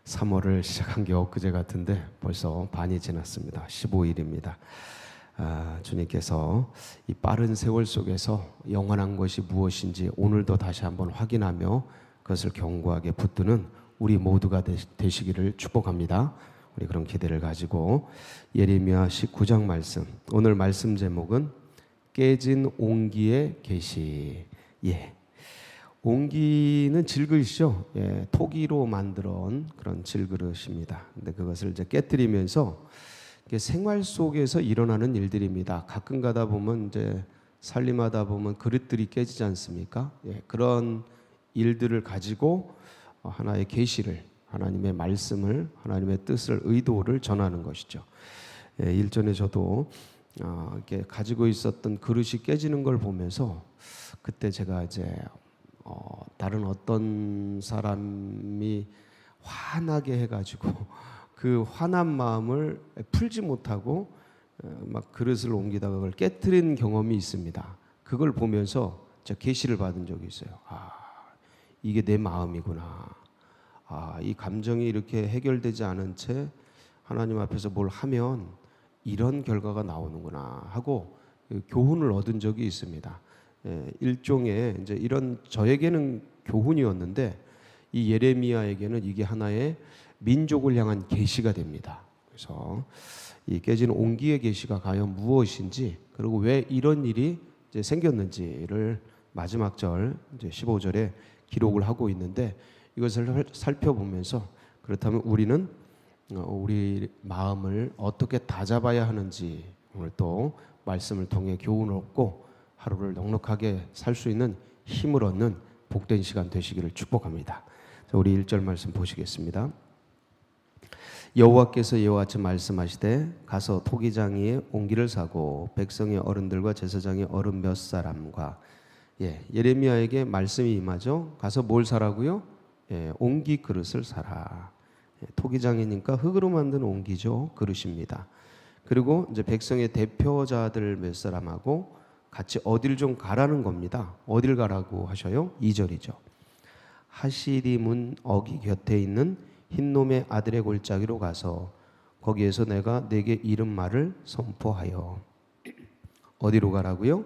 3월을 시작한 게 엊그제 같은데 벌써 반이 지났습니다. 15일입니다. 주님께서 이 빠른 세월 속에서 영원한 것이 무엇인지 오늘도 다시 한번 확인하며 그것을 견고하게 붙드는 우리 모두가 되시기를 축복합니다. 우리 그런 기대를 가지고 예레미야 19장 말씀, 오늘 말씀 제목은 깨진 옹기의 계시. 옹기는 질그릇이죠. 토기로 만들어온 그런 질그릇입니다. 근데 그것을 이제 깨뜨리면서 생활 속에서 일어나는 일들입니다. 가끔 가다 보면 이제 살림하다 보면 그릇들이 깨지지 않습니까? 그런 일들을 가지고 하나의 계시를, 하나님의 말씀을, 하나님의 뜻을, 의도를 전하는 것이죠. 일전에 저도 이렇게 가지고 있었던 그릇이 깨지는 걸 보면서 그때 제가 이제 다른 어떤 사람이 화나게 해가지고 그 화난 마음을 풀지 못하고 막 그릇을 옮기다가 그걸 깨트린 경험이 있습니다. 그걸 보면서 제가 계시를 받은 적이 있어요. 이게 내 마음이구나. 이 감정이 이렇게 해결되지 않은 채 하나님 앞에서 뭘 하면 이런 결과가 나오는구나 하고 교훈을 얻은 적이 있습니다. 일종의 이제 이런 저에게는 교훈이었는데 이 예레미야에게는 이게 하나의 민족을 향한 계시가 됩니다. 그래서 이 깨진 옹기의 계시가 과연 무엇인지, 그리고 왜 이런 일이 이제 생겼는지를 마지막 절 이제 15절에 기록을 하고 있는데, 이것을 살펴보면서 그렇다면 우리는 우리 마음을 어떻게 다잡아야 하는지 오늘 또 말씀을 통해 교훈을 얻고 하루를 넉넉하게 살 수 있는 힘을 얻는 복된 시간 되시기를 축복합니다. 자, 우리 1절 말씀 보시겠습니다. 여호와께서 이와 같이 말씀하시되 가서 토기장이의 옹기를 사고 백성의 어른들과 제사장의 어른 몇 사람과 예레미야에게 말씀이 임하죠. 가서 뭘 사라고요? 옹기 그릇을 사라. 토기장이니까 흙으로 만든 옹기죠. 그릇입니다. 그리고 이제 백성의 대표자들 몇 사람하고 같이 어딜 좀 가라는 겁니다. 어딜 가라고 하셔요? 2절이죠. 하시리문 어기 곁에 있는 흰놈의 아들의 골짜기로 가서 거기에서 내가 내게 이른 말을 선포하여. 어디로 가라고요?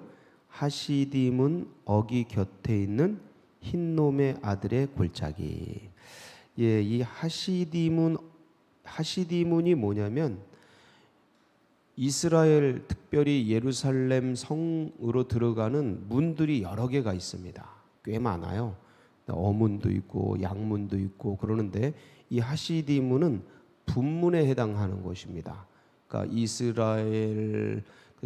하시디문 어기 곁에 있는 흰놈의 아들의 골짜기. 이 하시디문이 뭐냐면 이스라엘, 특별히 예루살렘 성으로 들어가는 문들이 여러 개가 있습니다. 꽤 많아요. 어문도 있고 양문도 있고 그러는데 이 하시디문은 분문에 해당하는 것입니다. 그러니까 이스라엘,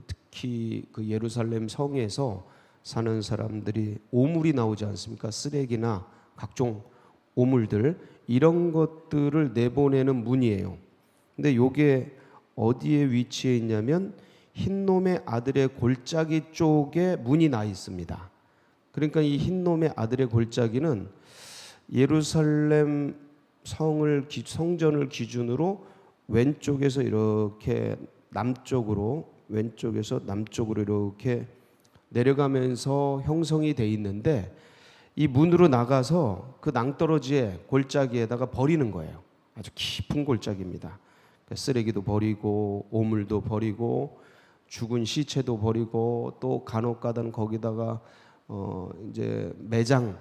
특히 그 예루살렘 성에서 사는 사람들이 오물이 나오지 않습니까? 쓰레기나 각종 오물들, 이런 것들을 내보내는 문이에요. 근데 이게 어디에 위치해 있냐면 흰놈의 아들의 골짜기 쪽에 문이 나 있습니다. 그러니까 이 흰놈의 아들의 골짜기는 예루살렘 성전을 기준으로 왼쪽에서 이렇게 왼쪽에서 남쪽으로 이렇게 내려가면서 형성이 돼 있는데, 이 문으로 나가서 그 낭떠러지에 골짜기에다가 버리는 거예요. 아주 깊은 골짜기입니다. 쓰레기도 버리고 오물도 버리고 죽은 시체도 버리고 또 간혹가다는 거기다가 이제 매장,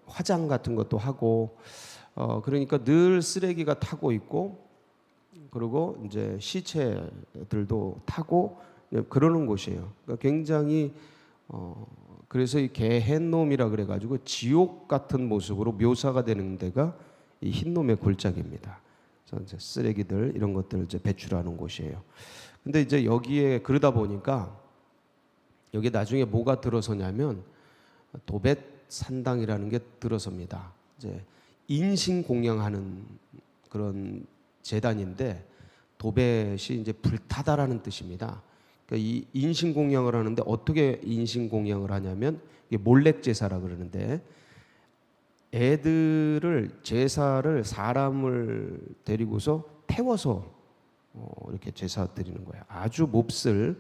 화장 같은 것도 하고 그러니까 늘 쓰레기가 타고 있고, 그리고 이제 시체들도 타고 그러는 곳이에요. 그러니까 굉장히 그래서 이 게헨놈이라 그래가지고 지옥 같은 모습으로 묘사가 되는 데가 이 흰놈의 골짜기입니다. 이제 쓰레기들 이런 것들을 이제 배출하는 곳이에요. 근데 이제 여기에 그러다 보니까 여기 나중에 뭐가 들어서냐면 도벳 산당이라는 게 들어섭니다. 이제 인신 공양하는 그런 제단인데, 도벳이 이제 불타다라는 뜻입니다. 그러니까 이 인신 공양을 하는데 어떻게 인신 공양을 하냐면 이게 몰렉 제사라 그러는데, 애들을 제사를 사람을 데리고서 태워서 이렇게 제사 드리는 거예요. 아주 몹쓸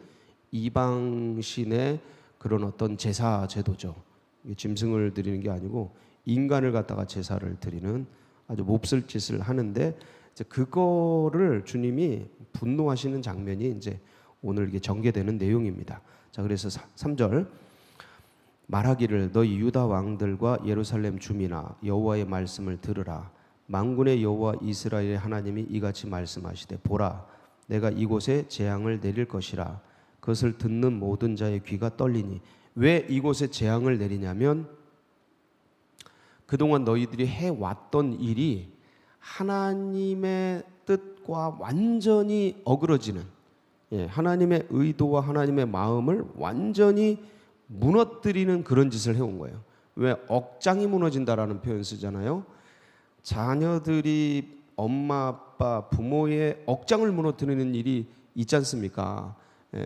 이방신의 그런 어떤 제사 제도죠. 짐승을 드리는 게 아니고 인간을 갖다가 제사를 드리는 아주 몹쓸 짓을 하는데 이제 그거를 주님이 분노하시는 장면이 이제 오늘 이게 전개되는 내용입니다. 자, 그래서 3절 말하기를 너희 유다 왕들과 예루살렘 주민아 여호와의 말씀을 들으라. 만군의 여호와 이스라엘의 하나님이 이같이 말씀하시되 보라 내가 이곳에 재앙을 내릴 것이라. 그것을 듣는 모든 자의 귀가 떨리니. 왜 이곳에 재앙을 내리냐면 그동안 너희들이 해왔던 일이 하나님의 뜻과 완전히 어그러지는, 하나님의 의도와 하나님의 마음을 완전히 무너뜨리는 그런 짓을 해온 거예요. 왜 억장이 무너진다라는 표현 쓰잖아요. 자녀들이 엄마 아빠 부모의 억장을 무너뜨리는 일이 있지 않습니까?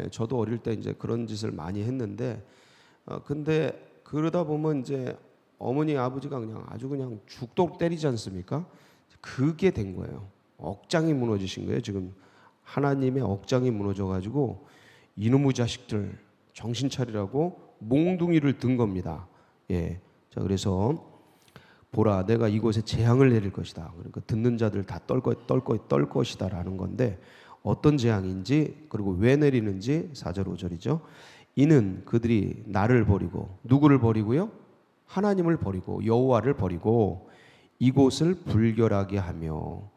저도 어릴 때 이제 그런 짓을 많이 했는데 근데 그러다 보면 이제 어머니 아버지가 그냥 아주 그냥 죽도록 때리지 않습니까? 그게 된 거예요. 억장이 무너지신 거예요. 지금 하나님의 억장이 무너져가지고 이놈의 자식들 정신 차리라고 몽둥이를 든 겁니다. 자, 그래서 보라 내가 이곳에 재앙을 내릴 것이다. 그러니까 듣는 자들 다 떨 것이다라는 건데 어떤 재앙인지 그리고 왜 내리는지 4절 5절이죠. 이는 그들이 나를 버리고 누구를 버리고요? 하나님을 버리고 여호와를 버리고 이곳을 불결하게 하며.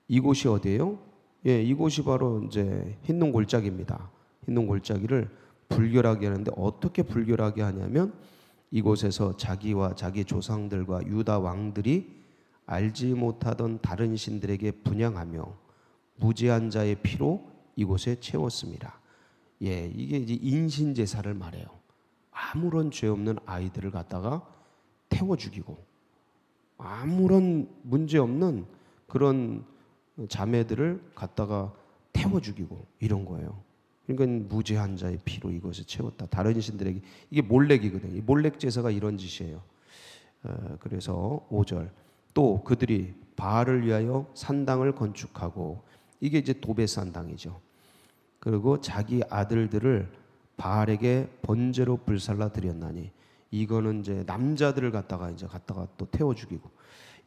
이곳이 어디예요? 이곳이 바로 이제 흰놈 골짜기입니다. 흰놈 골짜기를 불결하게 하는데 어떻게 불결하게 하냐면 이곳에서 자기와 자기 조상들과 유다 왕들이 알지 못하던 다른 신들에게 분향하며 무죄한 자의 피로 이곳에 채웠습니다. 이게 이제 인신 제사를 말해요. 아무런 죄 없는 아이들을 갖다가 태워 죽이고 아무런 문제 없는 그런 자매들을 갖다가 태워 죽이고 이런 거예요. 그러니까 무죄한 자의 피로 이것을 채웠다. 다른 신들에게. 이게 몰렉이거든요. 몰렉 제사가 이런 짓이에요. 그래서 5절 또 그들이 바알을 위하여 산당을 건축하고 이게 이제 도베산당이죠. 그리고 자기 아들들을 바알에게 번제로 불살라 드렸나니 이거는 이제 남자들을 갖다가 또 태워 죽이고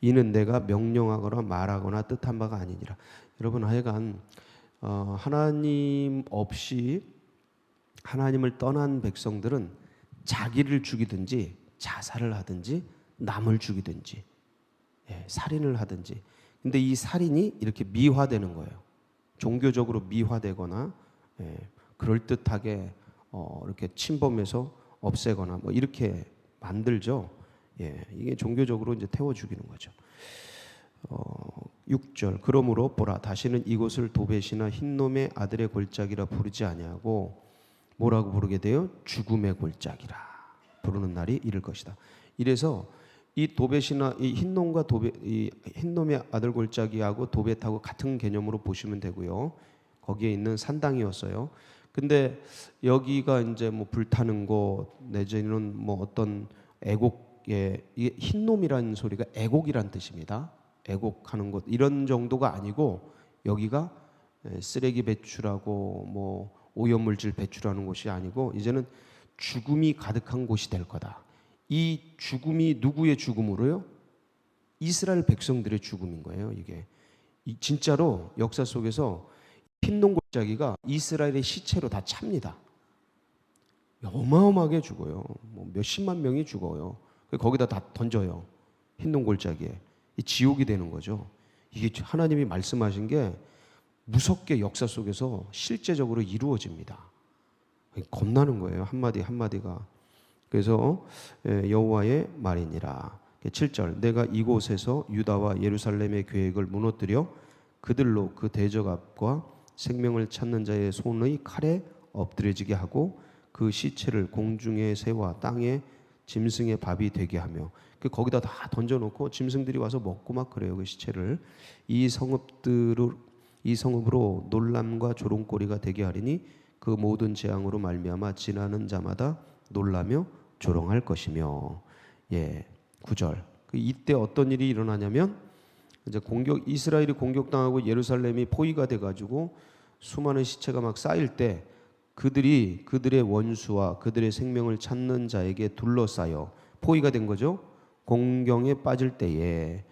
이는 내가 명령하거나 말하거나 뜻한 바가 아니니라. 여러분 하여간 하나님 없이 하나님을 떠난 백성들은 자기를 죽이든지 자살을 하든지 남을 죽이든지 살인을 하든지. 근데 이 살인이 이렇게 미화되는 거예요. 종교적으로 미화되거나 그럴듯하게 이렇게 침범해서 없애거나 뭐 이렇게 만들죠. 이게 종교적으로 이제 태워 죽이는 거죠. 6절 그러므로 보라 다시는 이곳을 도벳이나 흰놈의 아들의 골짜기라 부르지 아니하고 뭐라고 부르게 돼요? 죽음의 골짜기라 부르는 날이 이를 것이다. 이래서 이 도벳이나 이 흰놈과 이 흰놈의 아들 골짜기하고 도벳하고 같은 개념으로 보시면 되고요. 거기에 있는 산당이었어요. 근데 여기가 이제 뭐 불타는 곳 내지는 뭐 어떤 애곡에 이게 흰놈이라는 소리가 애곡이란 뜻입니다. 애곡하는 곳 이런 정도가 아니고 여기가 쓰레기 배출하고 뭐 오염물질 배출하는 곳이 아니고 이제는 죽음이 가득한 곳이 될 거다. 이 죽음이 누구의 죽음으로요? 이스라엘 백성들의 죽음인 거예요. 이게 진짜로 역사 속에서 흰놈 골짜기가 이스라엘의 시체로 다 찹니다. 어마어마하게 죽어요. 뭐 몇십만 명이 죽어요. 거기다 다 던져요. 흰놈 골짜기에. 이 지옥이 되는 거죠. 이게 하나님이 말씀하신 게 무섭게 역사 속에서 실제적으로 이루어집니다. 겁나는 거예요. 한마디 한마디가. 그래서 여호와의 말이니라. 7절 내가 이곳에서 유다와 예루살렘의 계획을 무너뜨려 그들로 그 대적압과 생명을 찾는 자의 손의 칼에 엎드려지게 하고 그 시체를 공중의 새와 땅의 짐승의 밥이 되게 하며 거기다 다 던져놓고 짐승들이 와서 먹고 막 그래요. 그 시체를 이 성읍으로 놀람과 조롱거리가 되게 하리니 그 모든 재앙으로 말미암아 지나는 자마다 놀라며 조롱할 것이며. 9절 이때 어떤 일이 일어나냐면 이제 이스라엘이 공격당하고 예루살렘이 포위가 돼가지고 수많은 시체가 막 쌓일 때 그들이 그들의 원수와 그들의 생명을 찾는 자에게 둘러싸여 포위가 된 거죠. 공경에 빠질 때에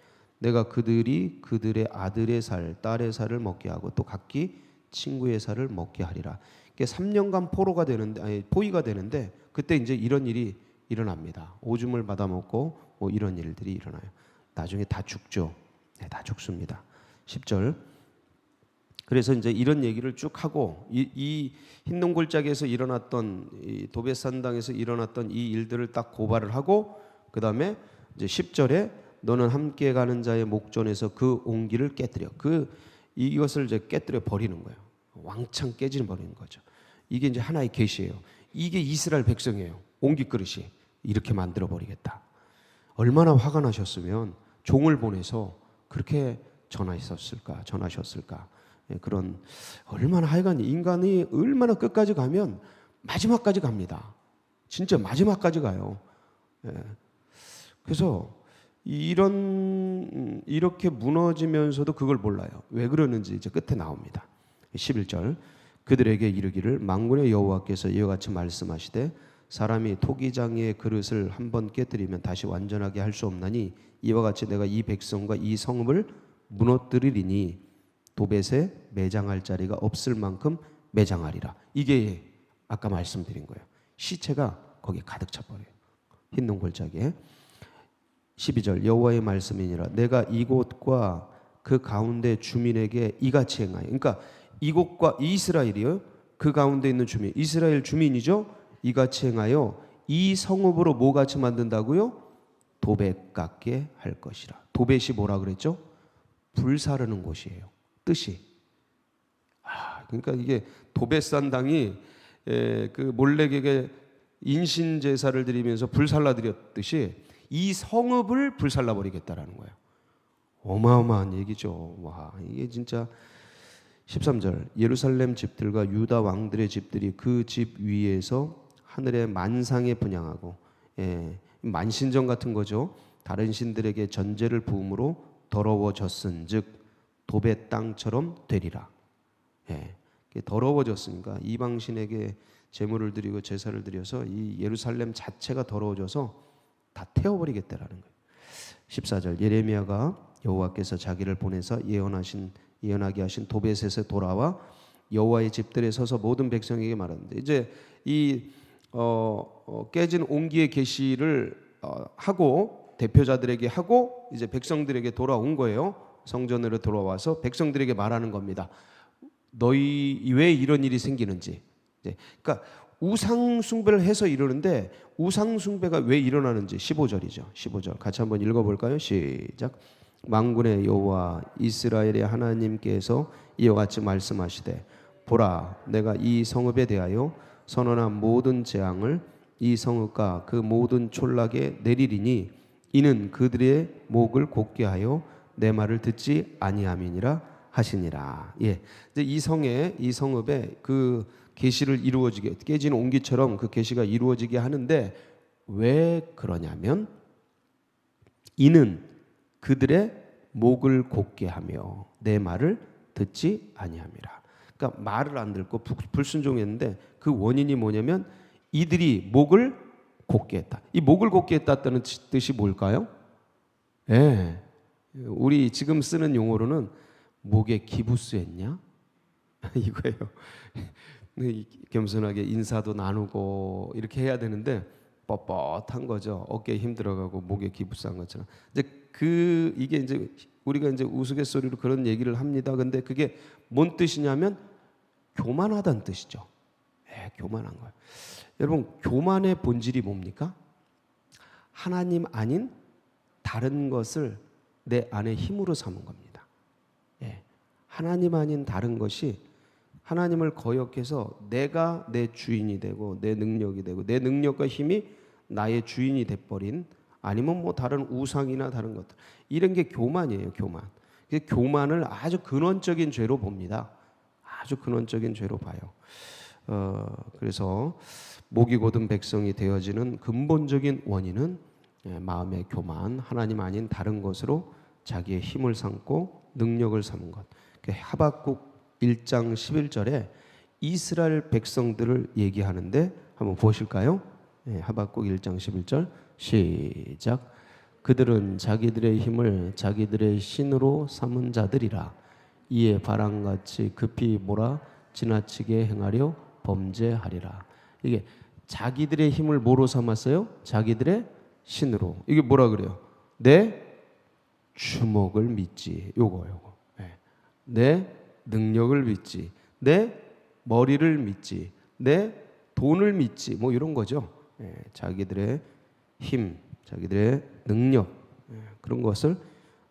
내가 그들의 아들의 살, 딸의 살을 먹게 하고 또 각기 친구의 살을 먹게 하리라. 이게 3년간 포위가 되는데 그때 이제 이런 일이 일어납니다. 오줌을 받아 먹고 뭐 이런 일들이 일어나요. 나중에 다 죽죠. 네, 다 죽습니다. 10절. 그래서 이제 이런 얘기를 쭉 하고 이 흰동굴짝에서 일어났던 이 도벳산당에서 일어났던 이 일들을 딱 고발을 하고 그 다음에 이제 10절에 너는 함께 가는 자의 목전에서 그 옹기를 깨뜨려. 이것을 이제 깨뜨려 버리는 거예요. 왕창 깨져 버리는 거죠. 이게 이제 하나의 계시예요. 이게 이스라엘 백성이에요. 옹기 그릇이 이렇게 만들어 버리겠다. 얼마나 화가 나셨으면 종을 보내서 그렇게 전하셨을까. 그런 얼마나 하여간 인간이 얼마나 끝까지 가면 마지막까지 갑니다. 진짜 마지막까지 가요. 그래서 이렇게 무너지면서도 그걸 몰라요. 왜 그러는지 이제 끝에 나옵니다. 11절. 그들에게 이르기를 만군의 여호와께서 이와 같이 말씀하시되 사람이 토기장의 그릇을 한번 깨뜨리면 다시 완전하게 할 수 없나니 이와 같이 내가 이 백성과 이 성읍을 무너뜨리리니 도벳에 매장할 자리가 없을 만큼 매장하리라. 이게 아까 말씀드린 거예요. 시체가 거기에 가득 차버려요. 흰동굴짝에. 12절. 여호와의 말씀이니라 내가 이곳과 그 가운데 주민에게 이같이 행하여. 그러니까 이곳과 이스라엘이요. 그 가운데 있는 주민, 이스라엘 주민이죠. 이같이 행하여 이 성읍으로 뭐같이 만든다고요? 도벳 같게 할 것이라. 도벳이 뭐라 그랬죠? 불사르는 곳이에요. 뜻이. 그러니까 이게 도벳산당이 그 몰렉에게 인신 제사를 드리면서 불살라 드렸듯이 이 성읍을 불살라 버리겠다라는 거예요. 어마어마한 얘기죠. 와, 이게 진짜. 13절. 예루살렘 집들과 유다 왕들의 집들이 그 집 위에서 하늘의 만상에 분향하고, 만신전 같은 거죠. 다른 신들에게 전제를 부음으로 더러워졌은즉 도벳 땅처럼 되리라. 더러워졌으니까 이방신에게 제물을 드리고 제사를 드려서 이 예루살렘 자체가 더러워져서 다 태워버리겠다라는 거예요. 14절. 예레미야가 여호와께서 자기를 보내서 예언하게 하신 도벳에서 돌아와 여호와의 집들에 서서 모든 백성에게 말하는데, 이제 이 깨진 옹기의 계시를 하고 대표자들에게 하고 이제 백성들에게 돌아온 거예요. 성전으로 돌아와서 백성들에게 말하는 겁니다. 너희 왜 이런 일이 생기는지. 그러니까 우상 숭배를 해서 이러는데 우상 숭배가 왜 일어나는지 15절이죠. 15절 같이 한번 읽어볼까요? 시작. 만군의 여호와 이스라엘의 하나님께서 이와 같이 말씀하시되 보라 내가 이 성읍에 대하여 선언한 모든 재앙을 이 성읍과 그 모든 촌락에 내리리니 이는 그들의 목을 곧게 하여 내 말을 듣지 아니함이니라 하시니라. 이제 이 성읍에 그 계시를 이루어지게, 깨진 옹기처럼 그 계시가 이루어지게 하는데 왜 그러냐면 이는 그들의 목을 곧게 하며 내 말을 듣지 아니함이라. 그러니까 말을 안 듣고 불순종했는데 그 원인이 뭐냐면 이들이 목을 곧게 했다. 이 목을 곧게 했다는 뜻이 뭘까요? 우리 지금 쓰는 용어로는 목에 기부스했냐? 이거예요. 겸손하게 인사도 나누고 이렇게 해야 되는데 뻣뻣한 거죠. 어깨에 힘 들어가고 목에 기부스한 것처럼. 이게 이제 우리가 이제 우스갯소리로 그런 얘기를 합니다. 근데 그게 뭔 뜻이냐면 교만하다는 뜻이죠. 교만한 거예요. 여러분, 교만의 본질이 뭡니까? 하나님 아닌 다른 것을 내 안에 힘으로 삼은 겁니다. 하나님 아닌 다른 것이 하나님을 거역해서 내가 내 주인이 되고 내 능력이 되고 내 능력과 힘이 나의 주인이 돼버린, 아니면 뭐 다른 우상이나 다른 것들, 이런 게 교만이에요. 교만을 아주 근원적인 죄로 봅니다. 아주 근원적인 죄로 봐요. 그래서 목이 곧은 백성이 되어지는 근본적인 원인은 마음의 교만, 하나님 아닌 다른 것으로 자기의 힘을 삼고 능력을 삼은 것. 하박국 1장 11절에 이스라엘 백성들을 얘기하는데 한번 보실까요? 하박국 1장 11절 시작. 그들은 자기들의 힘을 자기들의 신으로 삼은 자들이라. 이에 바람같이 급히 몰아 지나치게 행하려 범죄하리라. 이게 자기들의 힘을 뭐로 삼았어요? 자기들의 신으로. 이게 뭐라 그래요? 내 주먹을 믿지. 요거. 내 능력을 믿지. 내 머리를 믿지. 내 돈을 믿지. 뭐 이런 거죠. 자기들의 힘, 자기들의 능력, 그런 것을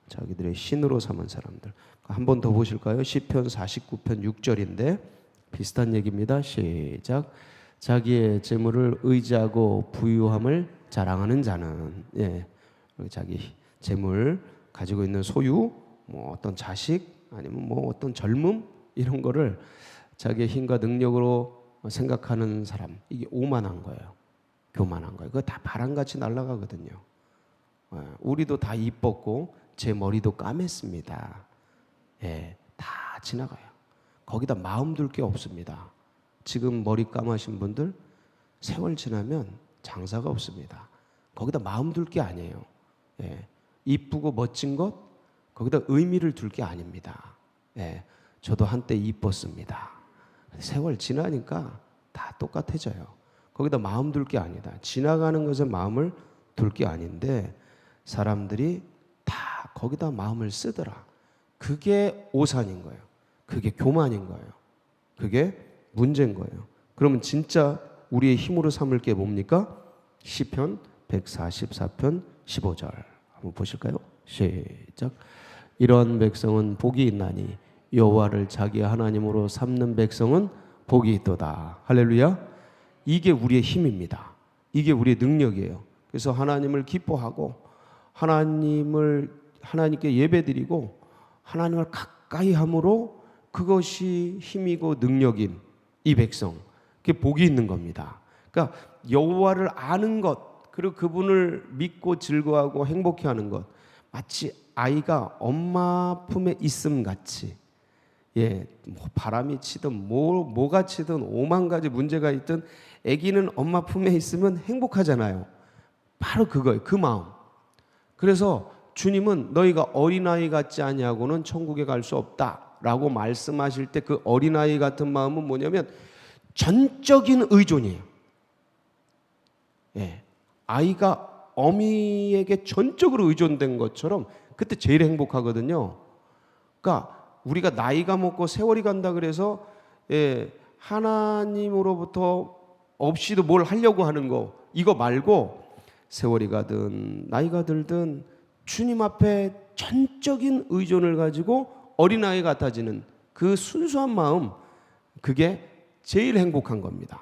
자기들의 신으로 삼은 사람들. 한 번 더 보실까요? 시편 49편 6절인데 비슷한 얘기입니다. 시작. 자기의 재물을 의지하고 부유함을 자랑하는 자는, 자기 재물, 가지고 있는 소유, 뭐 어떤 자식, 아니면 뭐 어떤 젊음, 이런 거를 자기의 힘과 능력으로 생각하는 사람, 이게 오만한 거예요. 교만한 거예요. 그거 다 바람같이 날아가거든요. 우리도 다 이뻤고 제 머리도 까맸습니다. 다 지나가요. 거기다 마음 둘 게 없습니다. 지금 머리 감으신 분들 세월 지나면 장사가 없습니다. 거기다 마음 둘 게 아니에요. 이쁘고 멋진 것, 거기다 의미를 둘 게 아닙니다. 저도 한때 이뻤습니다. 세월 지나니까 다 똑같아져요. 거기다 마음 둘 게 아니다. 지나가는 것에 마음을 둘 게 아닌데 사람들이 다 거기다 마음을 쓰더라. 그게 오산인 거예요. 그게 교만인 거예요. 그게 문제인 거예요. 그러면 진짜 우리의 힘으로 삼을 게 뭡니까? 시편 144편 15절 한번 보실까요? 시작. 이러한 백성은 복이 있나니 여호와를 자기 하나님으로 삼는 백성은 복이 있도다. 할렐루야. 이게 우리의 힘입니다. 이게 우리의 능력이에요. 그래서 하나님을 기뻐하고 하나님께 예배드리고 하나님을 가까이 함으로 그것이 힘이고 능력인 이 백성, 그게 복이 있는 겁니다. 그러니까 여호와를 아는 것, 그리고 그분을 믿고 즐거워하고 행복해하는 것, 마치 아이가 엄마 품에 있음 같이, 뭐 바람이 치든 뭐가 치든 5만 가지 문제가 있든 아기는 엄마 품에 있으면 행복하잖아요. 바로 그거예요. 그 마음. 그래서 주님은 너희가 어린아이 같지 아니하고는 천국에 갈 수 없다라고 말씀하실 때 그 어린아이 같은 마음은 뭐냐면 전적인 의존이에요. 아이가 어미에게 전적으로 의존된 것처럼 그때 제일 행복하거든요. 그러니까 우리가 나이가 먹고 세월이 간다 그래서 하나님으로부터 없이도 뭘 하려고 하는 거, 이거 말고 세월이 가든 나이가 들든 주님 앞에 전적인 의존을 가지고 어린아이 같아지는 그 순수한 마음, 그게 제일 행복한 겁니다.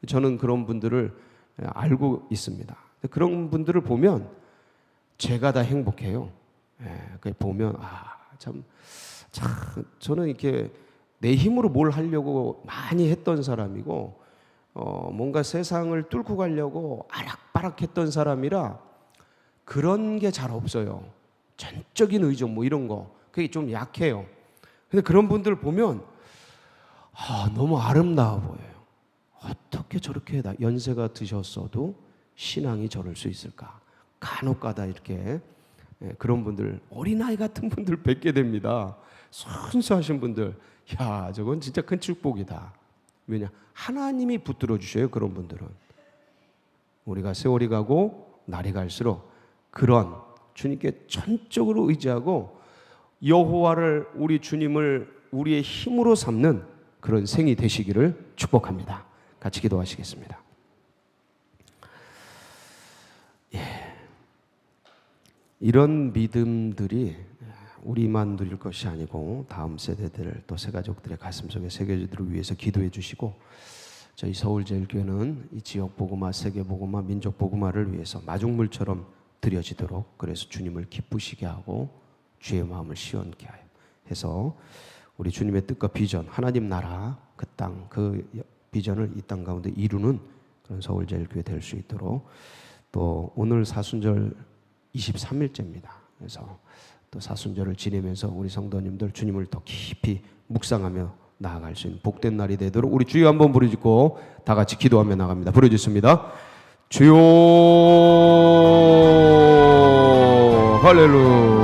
저는 그런 분들을 알고 있습니다. 그런 분들을 보면 제가 다 행복해요. 보면 참 저는 이렇게 내 힘으로 뭘 하려고 많이 했던 사람이고 뭔가 세상을 뚫고 가려고 아락바락했던 사람이라 그런 게 잘 없어요. 전적인 의존 뭐 이런 거, 그게 좀 약해요. 근데 그런 분들 보면 너무 아름다워 보여요. 어떻게 저렇게 연세가 드셨어도 신앙이 저럴 수 있을까? 간혹가다 이렇게 그런 분들, 어린아이 같은 분들 뵙게 됩니다. 순수하신 분들, 저건 진짜 큰 축복이다. 왜냐? 하나님이 붙들어 주셔요. 그런 분들은. 우리가 세월이 가고 날이 갈수록 그런 주님께 전적으로 의지하고 여호와를, 우리 주님을 우리의 힘으로 삼는 그런 생이 되시기를 축복합니다. 같이 기도하시겠습니다. 이런 믿음들이 우리만 누릴 것이 아니고 다음 세대들, 또 새가족들의 가슴속에 새겨지도록 위해서 기도해 주시고, 저희 서울제일교회는 이 지역 복음화, 세계 복음화, 민족 복음화를 위해서 마중물처럼 드려지도록, 그래서 주님을 기쁘시게 하고 주의 마음을 시원케 해서 우리 주님의 뜻과 비전, 하나님 나라, 그 땅, 그 비전을 이 땅 가운데 이루는 그런 서울제일교회 될 수 있도록, 또 오늘 사순절 23일째입니다. 그래서 또 사순절을 지내면서 우리 성도님들 주님을 더 깊이 묵상하며 나아갈 수 있는 복된 날이 되도록 우리 주여 한번 부르짖고 다 같이 기도하며 나갑니다. 부르짖습니다. 주여. 할렐루야.